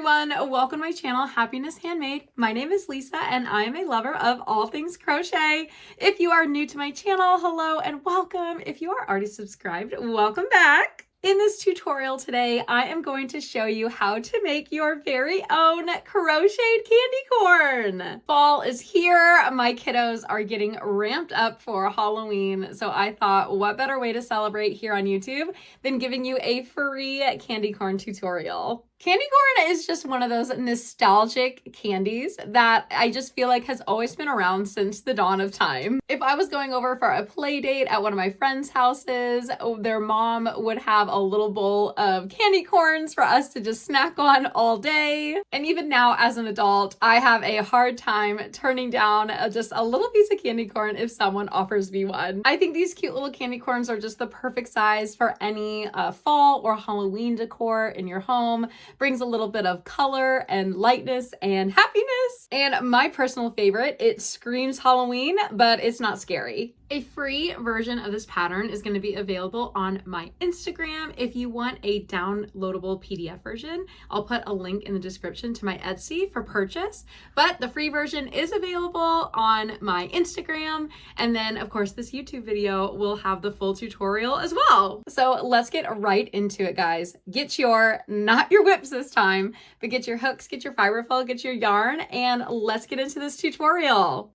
everyone, welcome to my channel, Happiness Handmade. My name is Lisa and I am a lover of all things crochet. If you are new to my channel, hello and welcome. If you are already subscribed, welcome back. In this tutorial today, I am going to show you how to make your very own crocheted candy corn. Fall is here. My kiddos are getting ramped up for Halloween, so I thought what better way to celebrate here on YouTube than giving you a free candy corn tutorial. Candy corn is just one of those nostalgic candies that I just feel like has always been around since the dawn of time. If I was going over for a play date at one of my friends' houses, their mom would have a little bowl of candy corns for us to just snack on all day. And even now as an adult, I have a hard time turning down just a little piece of candy corn if someone offers me one. I think these cute little candy corns are just the perfect size for any fall or Halloween decor in your home. Brings a little bit of color and lightness and happiness. And my personal favorite, it screams Halloween, but it's not scary. A free version of this pattern is going to be available on my Instagram. If you want a downloadable PDF version, I'll put a link in the description to my Etsy for purchase. But the free version is available on my Instagram. And then, of course, this YouTube video will have the full tutorial as well. So let's get right into it, guys. Get not your whips this time, but get your hooks, get your fiberfill, get your yarn, and let's get into this tutorial.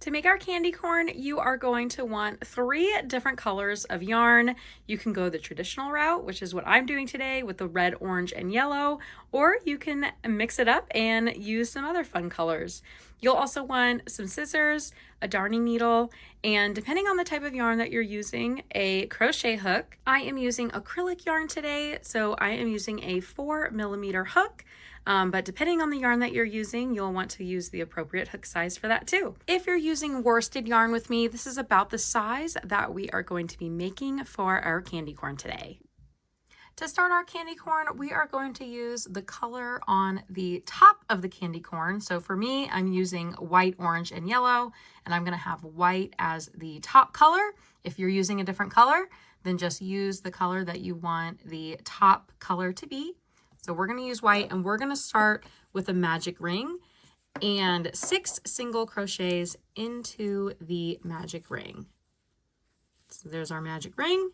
To make our candy corn, you are going to want 3 different colors of yarn. You can go the traditional route, which is what I'm doing today with the red, orange, and yellow, or you can mix it up and use some other fun colors. You'll also want some scissors, a darning needle, and depending on the type of yarn that you're using, a crochet hook. I am using acrylic yarn today, so I am using a 4mm hook. But depending on the yarn that you're using, you'll want to use the appropriate hook size for that too. If you're using worsted yarn with me, this is about the size that we are going to be making for our candy corn today. To start our candy corn, we are going to use the color on the top of the candy corn. So for me, I'm using white, orange, and yellow, and I'm going to have white as the top color. If you're using a different color, then just use the color that you want the top color to be. So we're going to use white, and we're going to start with a magic ring and 6 single crochets into the magic ring. So there's our magic ring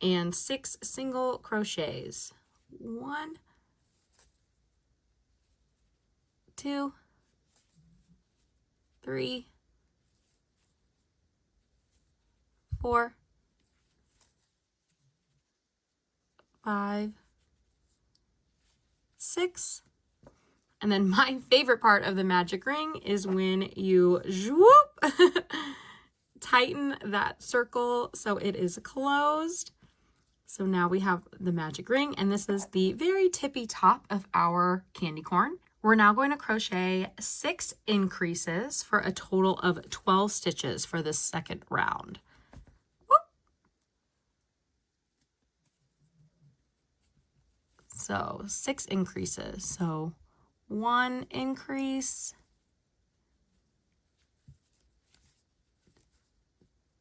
and 6 single crochets. 1, 2, 3, 4, 5, 6. And then my favorite part of the magic ring is when you whoop, tighten that circle so it is closed. So now we have the magic ring, and this is the very tippy top of our candy corn. We're now going to crochet 6 increases for a total of 12 stitches for this second round. So 6 increases. So 1 increase,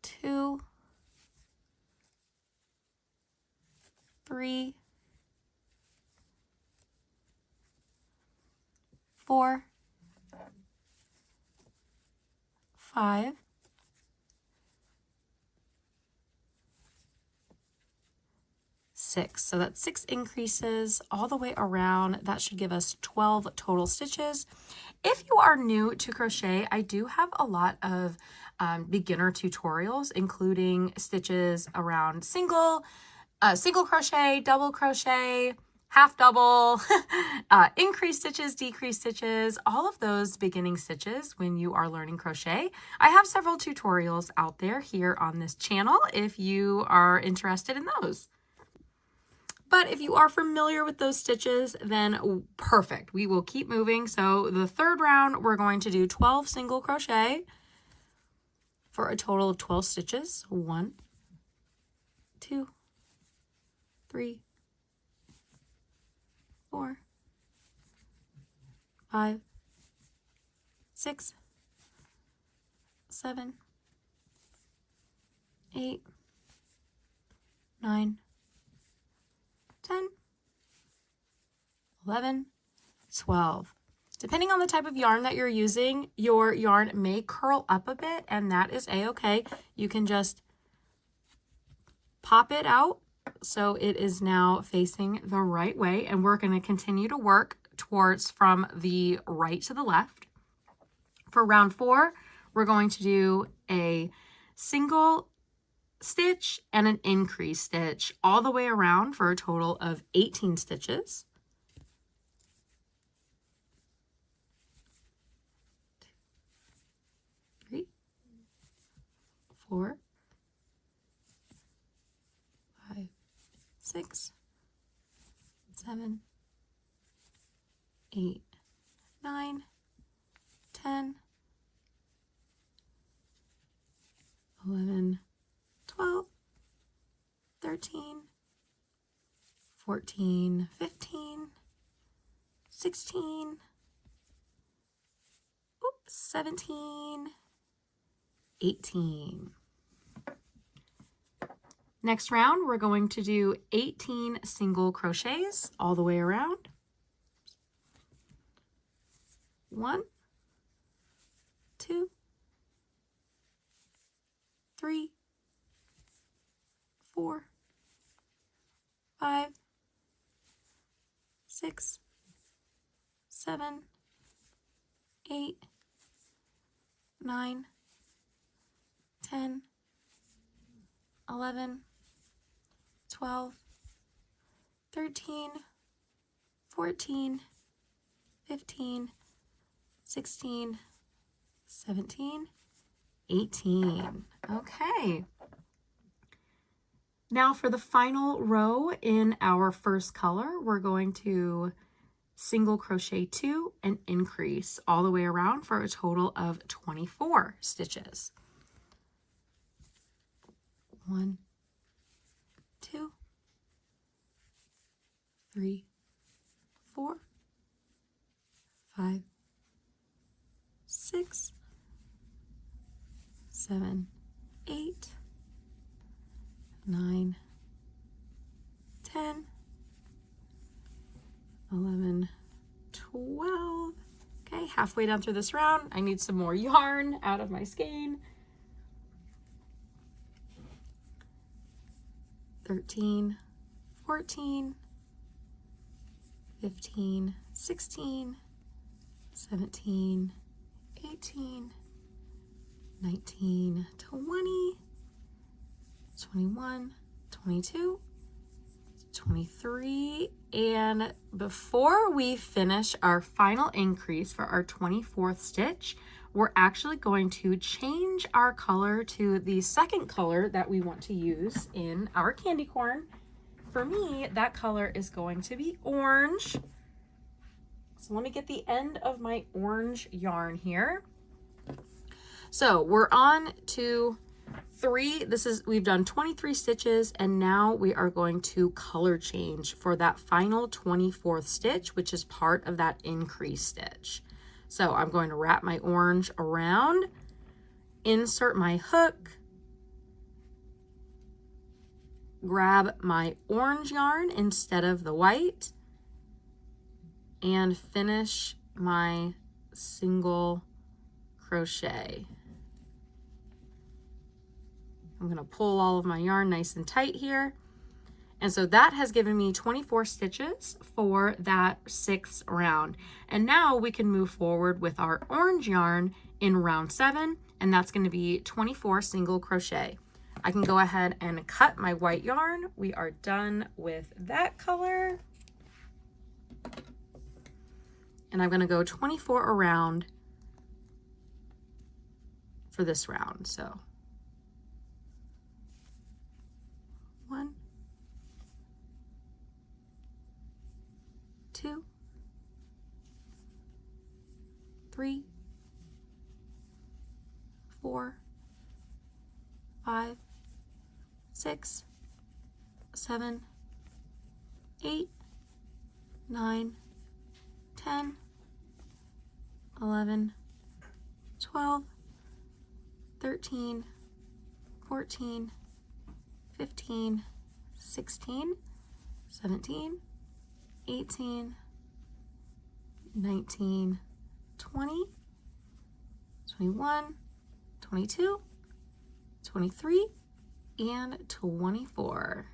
2, 3, 4, 5, 6. So that's 6 increases all the way around. That should give us 12 total stitches. If you are new to crochet, I do have a lot of beginner tutorials, including stitches around single crochet, double crochet, half double, increase stitches, decrease stitches, all of those beginning stitches when you are learning crochet. I have several tutorials out there here on this channel if you are interested in those. But if you are familiar with those stitches, then perfect. We will keep moving. So the third round, we're going to do 12 single crochet for a total of 12 stitches. 1, 2, 3, 4, 5, 6, 7, 8, 9, 10, 11, 12. Depending on the type of yarn that you're using, your yarn may curl up a bit, and that is a-okay. You can just pop it out so it is now facing the right way, and we're going to continue to work towards from the right to the left. For round 4, we're going to do a single stitch and an increase stitch all the way around for a total of 18 stitches. 3, 4, 5, 6, 7, 8, 9, 10, 11, 12, 13, 14, 15, 16, 17, 18. Next round, we're going to do 18 single crochets all the way around. 1, 2, 3, 4, 5, 6, 7, 8, 9, 10, 11, 12, 13, 14, 15, 16, 17, 18. Okay. Now for the final row in our first color, we're going to single crochet 2 and increase all the way around for a total of 24 stitches. 1, 2, 3, 4, 5, 6, 7, 8, 9, 10, 11, 12. Okay, halfway down through this round, I need some more yarn out of my skein. 13, 14, 15, 16, 17, 18, 19, 20, 21, 22, 23, and before we finish our final increase for our 24th stitch, we're actually going to change our color to the second color that we want to use in our candy corn. For me, that color is going to be orange. So let me get the end of my orange yarn here. So we're on to 3. We've done 23 stitches, and now we are going to color change for that final 24th stitch, which is part of that increase stitch. So I'm going to wrap my orange around, insert my hook, grab my orange yarn instead of the white, and finish my single crochet. I'm going to pull all of my yarn nice and tight here. And so that has given me 24 stitches for that 6th round. And now we can move forward with our orange yarn in round 7, and that's going to be 24 single crochet. I can go ahead and cut my white yarn. We are done with that color. And I'm going to go 24 around for this round. So 1, 2, 3, 4, 5, 6, 7, 8, 9, 10, 11, 12, 13, 14, 15, 16, 17, 18, 19, 20, 21, 22, 23, and 24.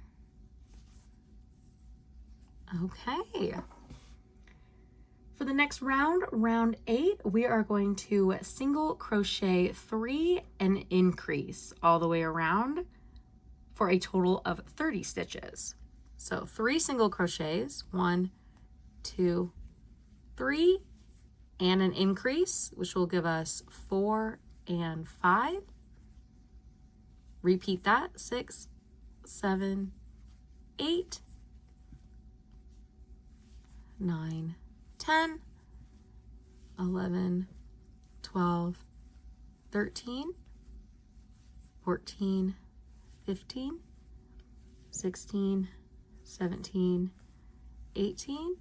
Okay. For the next round, round 8, we are going to single crochet 3 and increase all the way around for a total of 30 stitches. So 3 single crochets, 1, 2, 3, and an increase, which will give us 4 and 5. Repeat that, 6, 7, 8, 9, 10, 11, 12, 13, 14, 15, 16, 17, 18,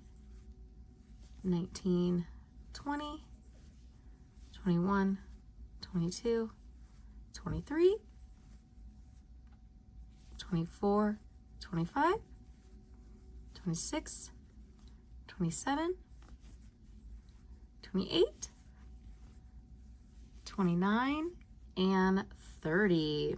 19, 20, 21, 22, 23, 24, 25, 26, 27, 28, 29, and 30.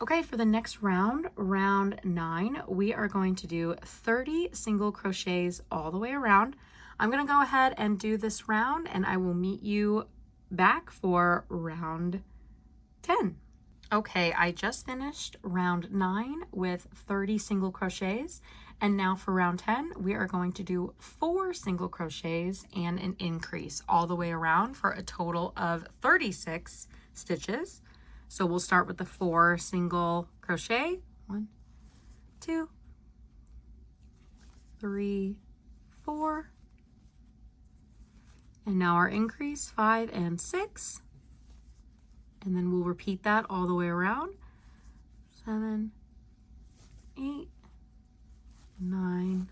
Okay, for the next round, round 9, we are going to do 30 single crochets all the way around. I'm going to go ahead and do this round, and I will meet you back for round 10. Okay, I just finished round 9 with 30 single crochets, and now for round 10, we are going to do 4 single crochets and an increase all the way around for a total of 36 stitches. So we'll start with the 4 single crochet. 1, 2, 3, 4. And now our increase, 5 and 6. And then we'll repeat that all the way around. 7, 8, 9,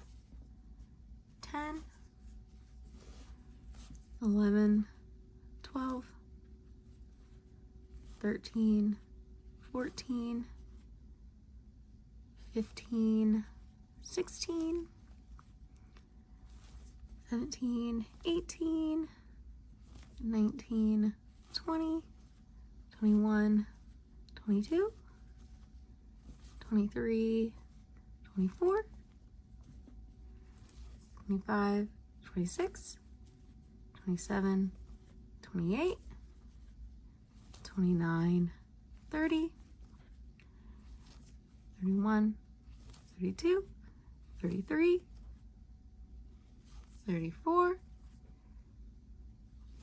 10, 11, 12, 13, 14, 15, 16, 17, 18, 19, 20, 21, 22, 23, 24, 25, 26, 27, 28, 29, 30, 31, 32, 33, 34,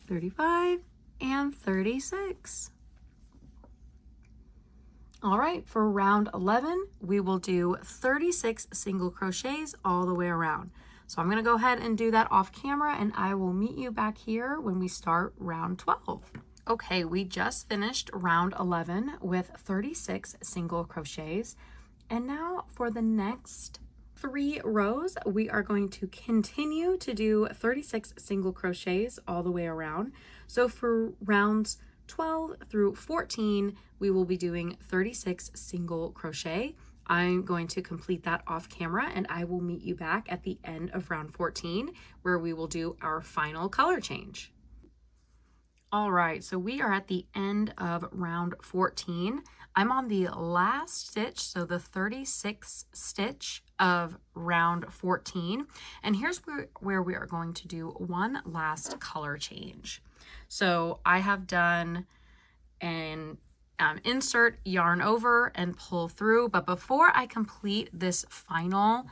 35, and 36. All right, for round 11, we will do 36 single crochets all the way around. So I'm going to go ahead and do that off camera, and I will meet you back here when we start round 12. Okay, we just finished round 11 with 36 single crochets. And now for the next 3 rows, we are going to continue to do 36 single crochets all the way around. So for rounds 12 through 14, we will be doing 36 single crochet. I'm going to complete that off camera, and I will meet you back at the end of round 14 where we will do our final color change. All right, so we are at the end of round 14. I'm on the last stitch, so the 36th stitch of round 14. And here's where we are going to do one last color change. So I have done an insert, yarn over, and pull through. But before I complete this final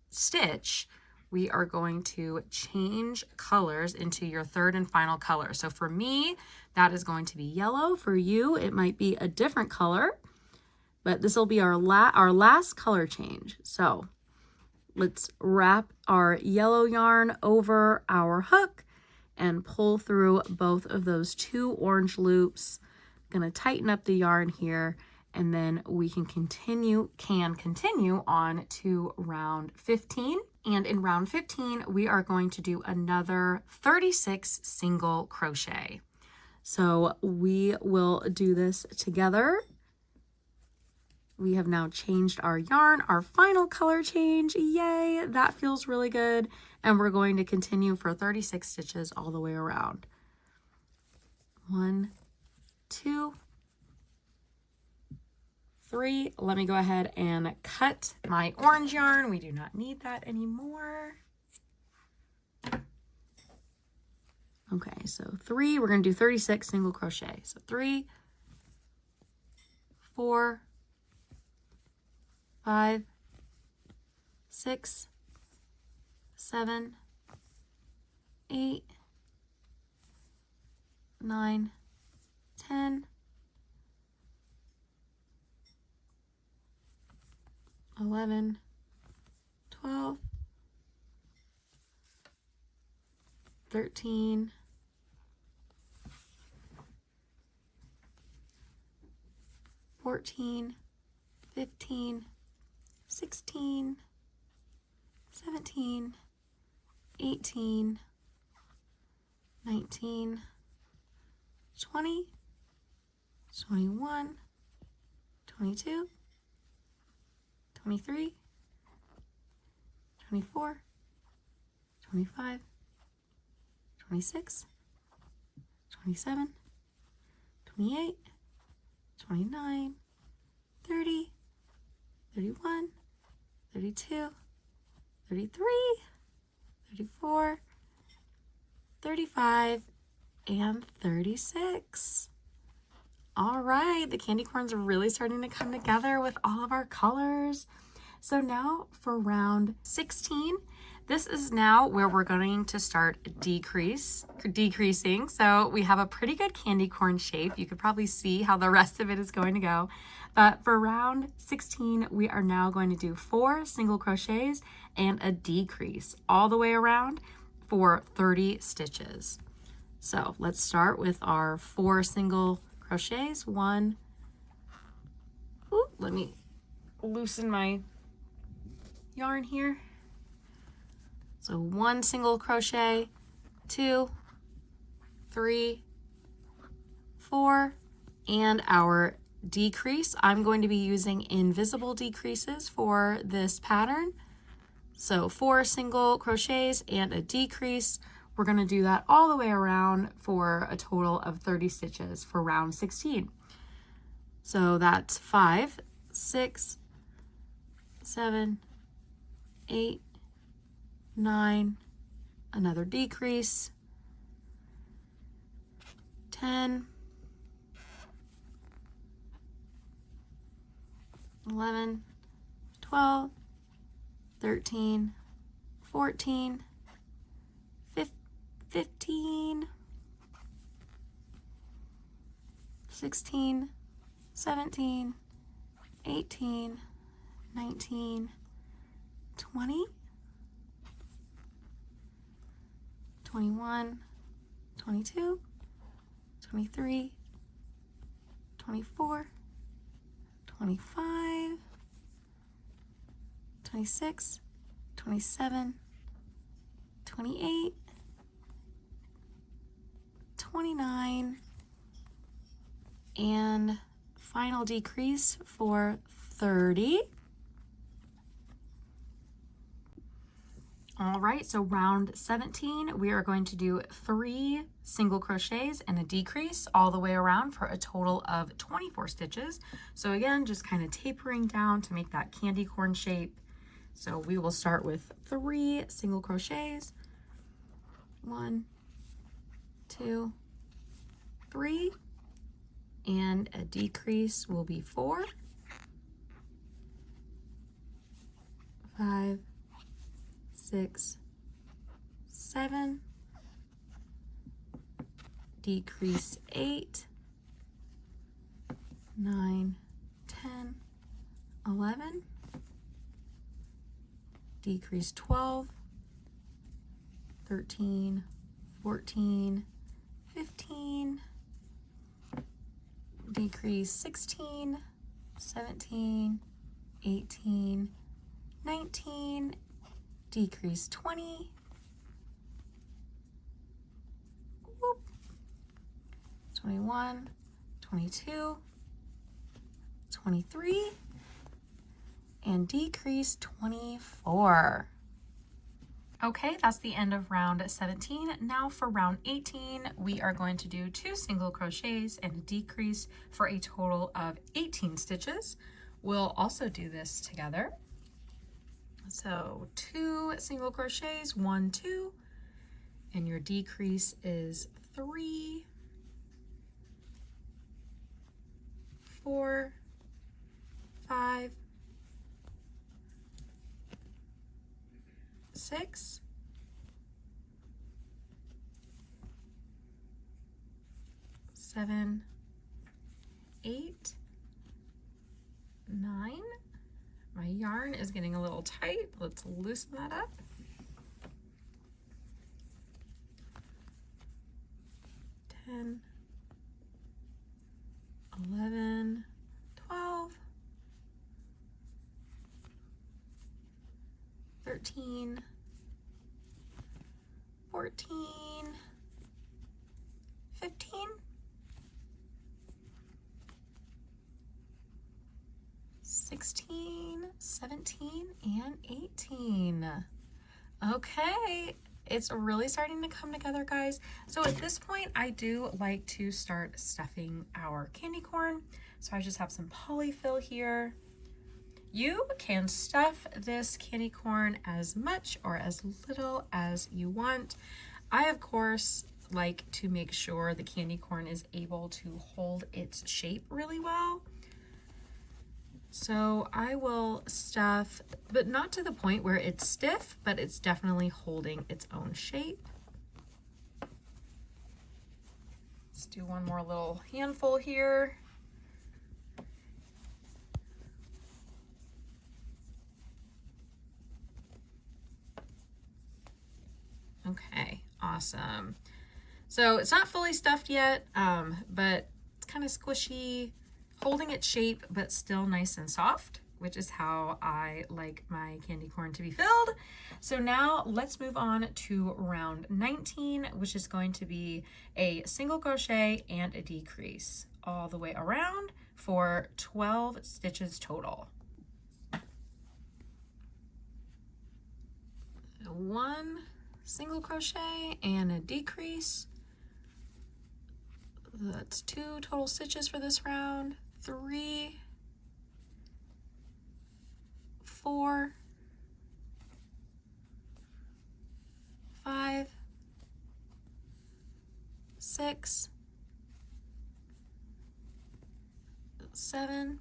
stitch, we are going to change colors into your third and final color. So for me, that is going to be yellow. For you, it might be a different color, but this will be our last color change. So let's wrap our yellow yarn over our hook and pull through both of those 2 orange loops. Gonna tighten up the yarn here, and then we can continue on to round 15. And in round 15, we are going to do another 36 single crochet. So we will do this together. we have now changed our yarn, our final color change. Yay, that feels really good. And we're going to continue for 36 stitches all the way around. 1, 2, 3. Let me go ahead and cut my orange yarn. We do not need that anymore. Okay, so 3, we're going to do 36 single crochet. So 3, 4, 5, 6, 7, 8, 9, 10, 11, 12, 13, 14, 15, 16, 17, 18, 19, 20, 21, 22, 23, 24, 25, 26, 27, 28, 29, 30, 31, 32, 33, 34, 35, and 36. All right, the candy corns are really starting to come together with all of our colors. So now for round 16, this is now where we're going to start decreasing. So we have a pretty good candy corn shape. You could probably see how the rest of it is going to go. But for round 16, we are now going to do 4 single crochets and a decrease all the way around for 30 stitches. So let's start with our 4 single crochets. 1, let me loosen my yarn here. So 1 single crochet, 2, 3, 4, and our decrease. I'm going to be using invisible decreases for this pattern. So 4 single crochets and a decrease. We're going to do that all the way around for a total of 30 stitches for round 16. So that's 5, 6, 7, 8, 9, another decrease, 10, 11, 12, 13, 14, 15, 16, 17, 18, 19, 20, 21, 22, 23, 24, 25, 26, 27, 28, 29, and final decrease for 30. All right, so round 17, we are going to do 3 single crochets and a decrease all the way around for a total of 24 stitches. So again, just kind of tapering down to make that candy corn shape. So we will start with 3 single crochets. 1, 2, 3, and a decrease will be 4, 5, 6, 7, decrease 8, 9, 10, 11, decrease 12, 13, 14, 15, decrease 16, 17, 18, 19, decrease 20, 21, 22, 23, and decrease 24. Okay, that's the end of round 17. Now for round 18, we are going to do 2 single crochets and a decrease for a total of 18 stitches. We'll also do this together. So 2 single crochets, 1, 2, and your decrease is 3, 4, 5, 6, 7, 8, 9. My yarn is getting a little tight. Let's loosen that up. 10, 11, 12, 13, 14, 15, 16, 17, and 18. Okay, it's really starting to come together, guys. So at this point, I do like to start stuffing our candy corn. So I just have some polyfill here. You can stuff this candy corn as much or as little as you want. I, of course, like to make sure the candy corn is able to hold its shape really well. So I will stuff, but not to the point where it's stiff, but it's definitely holding its own shape. Let's do one more little handful here. Okay, awesome. So it's not fully stuffed yet, but it's kind of squishy, holding its shape, but still nice and soft, which is how I like my candy corn to be filled. So now let's move on to round 19, which is going to be a single crochet and a decrease all the way around for 12 stitches total. 1 single crochet and a decrease. That's 2 total stitches for this round. 3, 4, 5, 6, 7,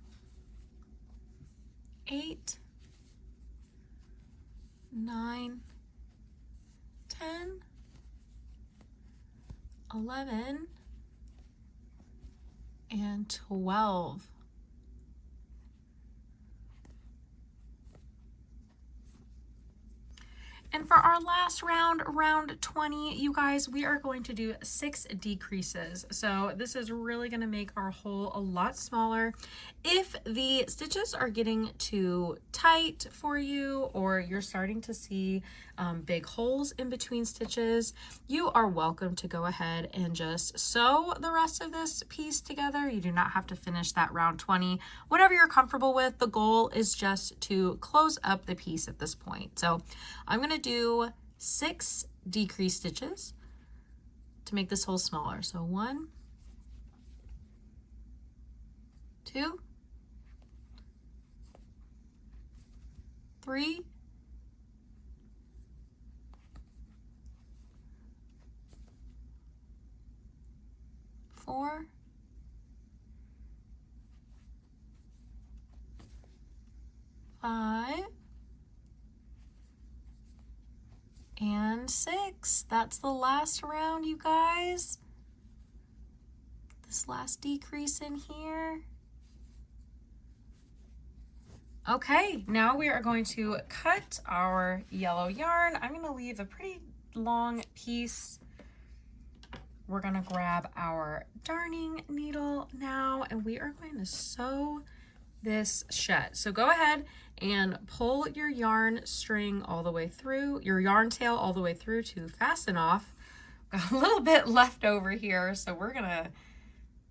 8, 9, 10, 11, and 12. And for our last round, round 20, you guys, we are going to do 6 decreases. So this is really going to make our hole a lot smaller. If the stitches are getting too tight for you, or you're starting to see big holes in between stitches, you are welcome to go ahead and just sew the rest of this piece together. You do not have to finish that round 20. Whatever you're comfortable with, the goal is just to close up the piece at this point. So I'm going to do 6 decrease stitches to make this hole smaller. So 1, 2, 3, 4, 5, and 6. That's the last round, you guys. This last decrease in here. Okay, now we are going to cut our yellow yarn. I'm going to leave a pretty long piece. We're going to grab our darning needle now, and we are going to sew this shut. So go ahead and pull your yarn string all the way through, your yarn tail all the way through to fasten off. Got a little bit left over here, so we're going to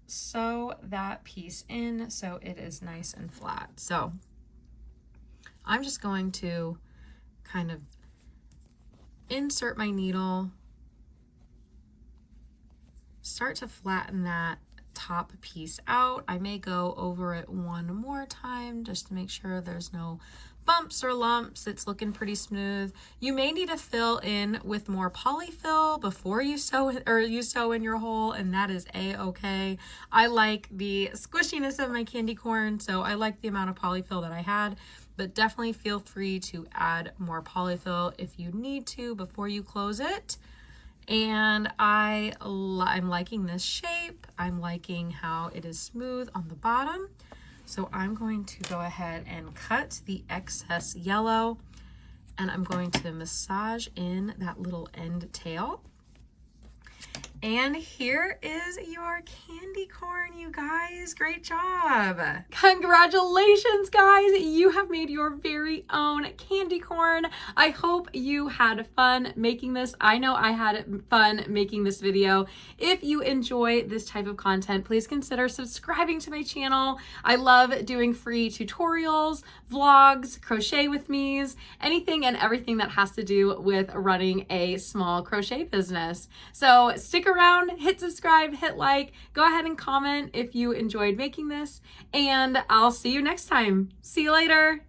sew that piece in so it is nice and flat. So I'm just going to kind of insert my needle, start to flatten that top piece out. I may go over it one more time just to make sure there's no bumps or lumps. It's looking pretty smooth. You may need to fill in with more polyfill before you sew in your hole, and that is a-okay. I like the squishiness of my candy corn, so I like the amount of polyfill that I had, but definitely feel free to add more polyfill if you need to before you close it. And I'm liking this shape. I'm liking how it is smooth on the bottom. So I'm going to go ahead and cut the excess yellow, and I'm going to massage in that little end tail. And here is your candy corn, you guys. Great job. Congratulations, guys. You have made your very own candy corn. I hope you had fun making this. I know I had fun making this video. If you enjoy this type of content, please consider subscribing to my channel. I love doing free tutorials, vlogs, crochet with me's, anything and everything that has to do with running a small crochet business. So stick around, hit subscribe, hit like, go ahead and comment if you enjoyed making this, and I'll see you next time. See you later.